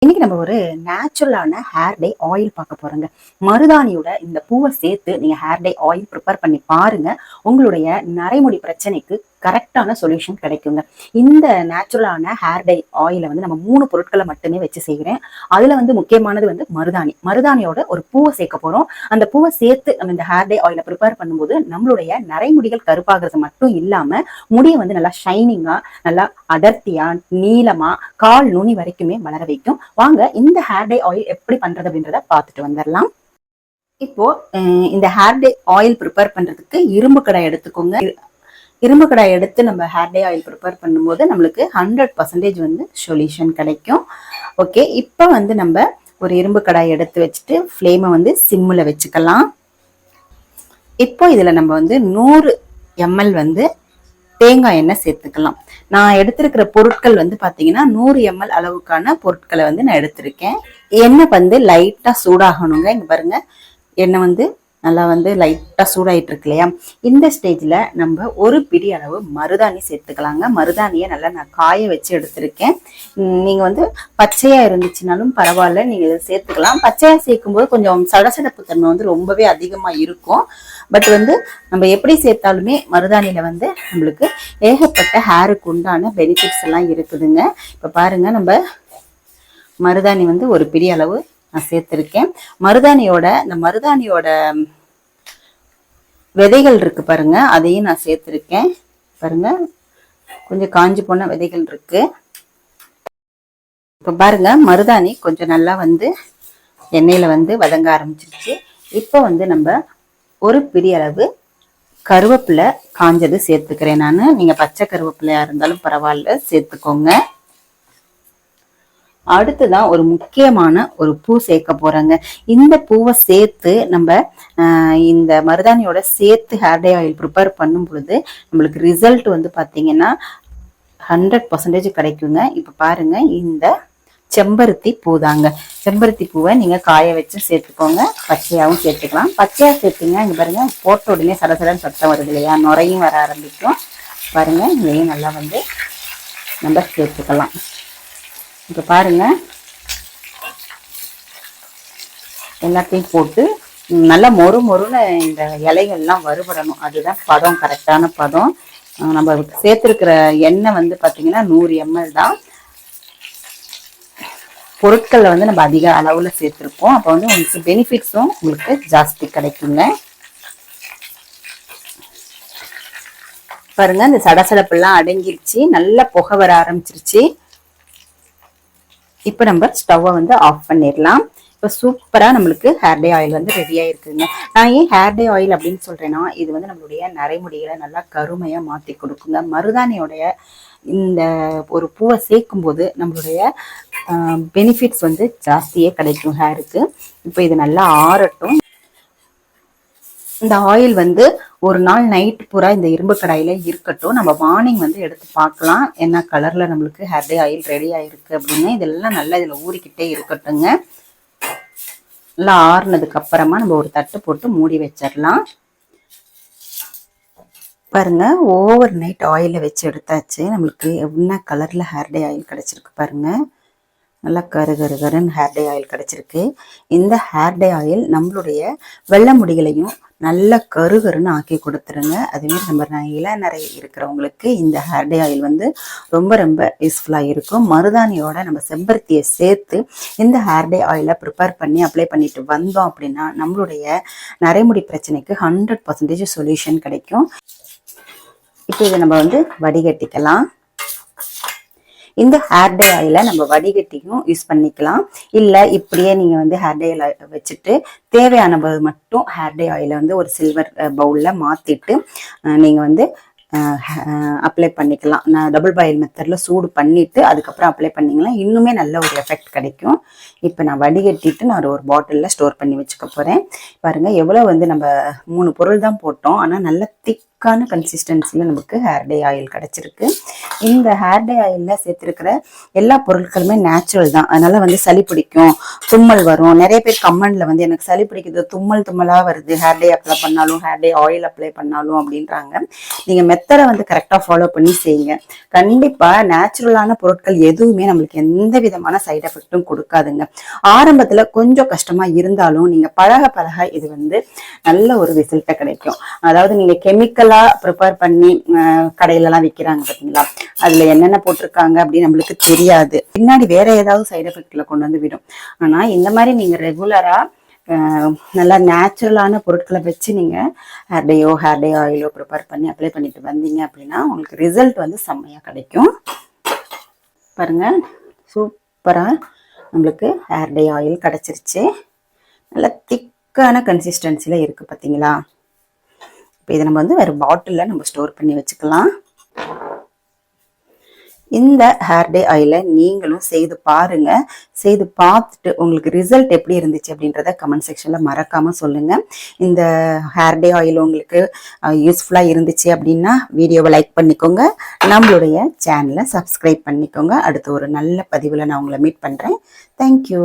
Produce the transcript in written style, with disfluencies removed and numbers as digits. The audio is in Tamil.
இன்னைக்கு நம்ம ஒரு நேச்சுரலான ஹேர் டை ஆயில் பார்க்க போறோங்க. மருதாணியோட இந்த பூவை சேர்த்து நீங்க ஹேர் டை ஆயில் ப்ரிப்பேர் பண்ணி பாருங்க. உங்களுடைய நரைமுடி பிரச்சனைக்கு கரெக்டான சொல்யூஷன் கிடைக்குங்க. இந்த நேச்சுரலான ஹேர் டை ஆயில வந்து நம்ம 3 பொருட்களை மட்டுமே வச்சு செய்கிறேன். அதுல வந்து முக்கியமானது வந்து மருதாணியோட ஒரு பூவை சேர்க்க போறோம். அந்த பூவை சேர்த்து நம்ம இந்த ஹேர் டை ஆயில ப்ரிப்பேர் பண்ணும்போது நம்மளுடைய நரைமுடிகள் கருப்பாகிறது மட்டும் இல்லாம முடியை வந்து நல்லா ஷைனிங்கா, நல்லா அடர்த்தியா, நீளமா, கால் நுனி வரைக்குமே வளர வைக்கும். வாங்க இந்த ஹேர் டை ஆயில் எப்படி பண்றது அப்படின்றத பார்த்துட்டு வந்துடலாம். இப்போ இந்த ஹேர் டை ஆயில் ப்ரிப்பேர் பண்றதுக்கு இரும்பு கடாய் எடுத்துக்கோங்க. இரும்பு கடாய் எடுத்து நம்ம ஹேர் டை ஆயில் ப்ரிப்பேர் பண்ணும்போது நம்மளுக்கு 100% வந்து சொல்யூஷன் கிடைக்கும். ஓகே, இப்போ வந்து நம்ம ஒரு இரும்பு கடாய் எடுத்து வச்சுட்டு ஃப்ளேமை வந்து சிம்மில் வச்சுக்கலாம். இப்போ இதில் நம்ம வந்து 100 ml வந்து தேங்காய் எண்ணெய் சேர்த்துக்கலாம். நான் எடுத்திருக்கிற பொருட்கள் வந்து பார்த்தீங்கன்னா 100 ml அளவுக்கான பொருட்களை வந்து நான் எடுத்திருக்கேன். எண்ணெய் வந்து லைட்டாக சூடாகணுங்க. இங்கே பாருங்க, எண்ணெய் வந்து நல்லா வந்து லைட்டாக சூடாயிட்டு இருக்கு இல்லையா? இந்த ஸ்டேஜில் நம்ம ஒரு பிடி அளவு மருதாணி சேர்த்துக்கலாங்க. மருதாணியை நல்லா நான் காய வச்சு எடுத்திருக்கேன். நீங்கள் வந்து பச்சையாக இருந்துச்சுனாலும் பரவாயில்ல, நீங்கள் இதை சேர்த்துக்கலாம். பச்சையாக சேர்க்கும்போது கொஞ்சம் சடசடப்பு தன்மை வந்து ரொம்பவே அதிகமாக இருக்கும். பட் வந்து நம்ம எப்படி சேர்த்தாலுமே மருதாணியில் வந்து நம்மளுக்கு ஏகப்பட்ட ஹேருக்கு உண்டான பெனிஃபிட்ஸ் எல்லாம் இருக்குதுங்க. இப்போ பாருங்கள், நம்ம மருதாணி வந்து ஒரு பிடி அளவு நான் சேர்த்திருக்கேன். இந்த மருதாணியோட விதைகள் இருக்கு பாருங்க, அதையும் நான் சேர்த்திருக்கேன். பாருங்க, கொஞ்சம் காஞ்சி போன விதைகள் இருக்கு. இப்ப பாருங்க, மருதாணி கொஞ்சம் நல்லா வந்து எண்ணெயில வந்து வதங்க ஆரம்பிச்சிருச்சு. இப்போ வந்து நம்ம ஒரு பிடி அளவு கருவேப்பிலை காஞ்சது சேர்த்துக்கிறேன் நான். நீங்க பச்சை கருவேப்பிலையா இருந்தாலும் பரவாயில்ல, சேர்த்துக்கோங்க. அடுத்துதான் ஒரு முக்கியமான ஒரு பூ சேர்க்க போறேங்க. இந்த பூவை சேர்த்து நம்ம இந்த மருதாணியோட சேர்த்து ஹேர் டை ஆயில் ப்ரிப்பேர் பண்ணும் பொழுது நம்மளுக்கு ரிசல்ட் வந்து பார்த்தீங்கன்னா 100% கிடைக்குங்க. இப்போ பாருங்க, இந்த செம்பருத்தி பூ தாங்க. செம்பருத்தி பூவை நீங்க காய வச்சு சேர்த்துக்கோங்க, பச்சையாகவும் சேர்த்துக்கலாம். பச்சையா சேர்த்துங்க. இங்க பாருங்க, போட்ட உடனே சடசடன்னு சத்தம் வருது இல்லையா? நுரையும் வர ஆரம்பிக்கும். பாருங்க, இதையும் நல்லா வந்து நம்ம சேர்த்துக்கலாம். இப்போ பாருங்க, எல்லாத்தையும் போட்டு நல்லா மொறுன்னு இந்த இலைகள்லாம் வறுபடணும். அதுதான் பதம், கரெக்டான பதம். நம்ம சேர்த்துருக்கிற எண்ணெய் வந்து பார்த்தீங்கன்னா 100 ml தான். பொருட்களை வந்து நம்ம அதிக அளவில் சேர்த்துருப்போம். அப்போ வந்து உங்களுக்கு பெனிஃபிட்ஸும் உங்களுக்கு ஜாஸ்தி கிடைக்குங்க. பாருங்க, இந்த சடசடப்பெல்லாம் அடங்கிருச்சு, நல்லா புகை வர ஆரம்பிச்சிருச்சு. இப்போ நம்ம ஸ்டவ்வை வந்து ஆஃப் பண்ணிடலாம். இப்போ சூப்பராக நம்மளுக்கு ஹேர் டை ஆயில் வந்து ரெடியாக இருக்குதுங்க. நான் ஏன் ஹேர் டை ஆயில் அப்படின்னு சொல்கிறேன்னா, இது வந்து நம்மளுடைய நரைமுடிகளை நல்லா கருமையாக மாற்றி கொடுக்குங்க. மருதாணியோடைய இந்த ஒரு பூவை சேர்க்கும் போது நம்மளுடைய பெனிஃபிட்ஸ் வந்து ஜாஸ்தியே கிடைக்கும் ஹேருக்கு. இப்போ இது நல்லா ஆறட்டும். இந்த ஆயில் வந்து ஒரு நாள் நைட் பூரா இந்த இரும்பு கடாயில இருக்கட்டும். நம்ம மார்னிங் வந்து எடுத்து பார்க்கலாம் என்ன கலர்ல நம்மளுக்கு ஹேர் டை ஆயில் ரெடி ஆயிருக்கு அப்படின்னு. இதெல்லாம் நல்லா இதுல ஊறிக்கிட்டே இருக்கட்டுங்க. நல்லா ஆறுனதுக்கு அப்புறமா நம்ம ஒரு தட்டு போட்டு மூடி வச்சிடலாம். பாருங்க, ஓவர் நைட் ஆயில வச்சு எடுத்தாச்சு. நம்மளுக்கு என்ன கலர்ல ஹேர் டை ஆயில் கிடைச்சிருக்கு பாருங்க. நல்லா கருன்னு ஹேர் டை ஆயில் கிடைச்சிருக்கு. இந்த ஹேர் டை ஆயில் நம்மளுடைய வெள்ளை முடிகளையும் நல்ல கருன்னு ஆக்கி கொடுத்துருங்க. அதேமாதிரி நம்ம இளநரை இருக்கிறவங்களுக்கு இந்த ஹேர் டை ஆயில் வந்து ரொம்ப யூஸ்ஃபுல்லாக இருக்கும். மருதாணியோட நம்ம செம்பருத்தியை சேர்த்து இந்த ஹேர் டை ஆயிலை ப்ரிப்பேர் பண்ணி அப்ளை பண்ணிட்டு வந்தோம் அப்படின்னா நம்மளுடைய நரைமுடி பிரச்சனைக்கு 100% சொல்யூஷன் கிடைக்கும். இப்போ இதை நம்ம வந்து வடிகட்டிக்கலாம். இந்த ஹேர் டை ஆயில நம்ம வடிகட்டியும் யூஸ் பண்ணிக்கலாம். இல்லை இப்படியே நீங்க வந்து ஹேர் டை ஆயில் வச்சுட்டு தேவையான மட்டும் ஹேர் டை ஆயில வந்து ஒரு சில்வர் பவுல்ல மாத்திட்டு நீங்க வந்து அப்ளை பண்ணிக்கலாம். நான் டபுள் பாயில் மெத்தட்ல சூடு பண்ணிட்டு அதுக்கப்புறம் அப்ளை பண்ணிங்கன்னா இன்னுமே நல்ல ஒரு எஃபெக்ட் கிடைக்கும். இப்போ நான் வடிகட்டிட்டு நான் ஒரு பாட்டிலில் ஸ்டோர் பண்ணி வச்சுக்க போறேன். பாருங்க, எவ்வளோ வந்து நம்ம 3 பொருள் தான் போட்டோம், ஆனால் நல்ல திக் திக்கான கன்சிஸ்டன்சியில் நமக்கு ஹேர் டே ஆயில் கிடச்சிருக்கு. இந்த ஹேர் டே ஆயிலில் சேர்த்துருக்கிற எல்லா பொருட்களுமே நேச்சுரல் தான். அதனால வந்து சளி பிடிக்கும், தும்மல் வரும். நிறைய பேர் கமெண்ட்ல வந்து எனக்கு சளி பிடிக்குது, தும்மலாக வருது, ஹேர் டே அப்ளை பண்ணாலும் ஹேர் டே ஆயில் அப்ளை பண்ணாலும் அப்படின்றாங்க. நீங்கள் மெத்தடை வந்து கரெக்டாக ஃபாலோ பண்ணி செய்யுங்க. கண்டிப்பாக நேச்சுரலான பொருட்கள் எதுவுமே நம்மளுக்கு எந்த விதமான சைட் எஃபெக்டும் கொடுக்காதுங்க. ஆரம்பத்தில் கொஞ்சம் கஷ்டமாக இருந்தாலும் நீங்கள் பழக பழக இது வந்து நல்ல ஒரு ரிசல்ட்டை கிடைக்கும். அதாவது நீங்கள் கெமிக்கலாக ப்ரிப்பேர் பண்ணி கடையிலலாம் விற்கிறாங்க பார்த்தீங்களா, அதில் என்னென்ன போட்டிருக்காங்க அப்படின்னு நம்மளுக்கு தெரியாது. பின்னாடி வேற ஏதாவது சைட் எஃபெக்ட்ல கொண்டு வந்து விடும். ஆனால் இந்த மாதிரி நீங்கள் ரெகுலராக நல்லா நேச்சுரலான பொருட்களை வச்சு நீங்கள் ஹேர் டே ஆயிலோ ப்ரிப்பேர் பண்ணி அப்ளை பண்ணிட்டு வந்தீங்க அப்படின்னா உங்களுக்கு ரிசல்ட் வந்து செம்மையாக கிடைக்கும். பாருங்க, சூப்பராக நம்மளுக்கு ஹேர் டே ஆயில் கிடச்சிருச்சு. நல்லா திக்கான கன்சிஸ்டன்சியில் இருக்குது பார்த்தீங்களா. இப்போ இதை நம்ம வந்து வேறு பாட்டிலில் நம்ம ஸ்டோர் பண்ணி வச்சுக்கலாம். இந்த ஹேர் டே ஆயிலை நீங்களும் செய்து பாருங்க. செய்து பார்த்துட்டு உங்களுக்கு ரிசல்ட் எப்படி இருந்துச்சு அப்படின்றத கமெண்ட் செக்ஷனில் மறக்காமல் சொல்லுங்கள். இந்த ஹேர் டே ஆயில் உங்களுக்கு யூஸ்ஃபுல்லாக இருந்துச்சு அப்படின்னா வீடியோவை லைக் பண்ணிக்கோங்க, நம்மளுடைய சேனலை சப்ஸ்கிரைப் பண்ணிக்கோங்க. அடுத்து ஒரு நல்ல பதிவில் நான் உங்களை மீட் பண்ணுறேன். தேங்க்யூ.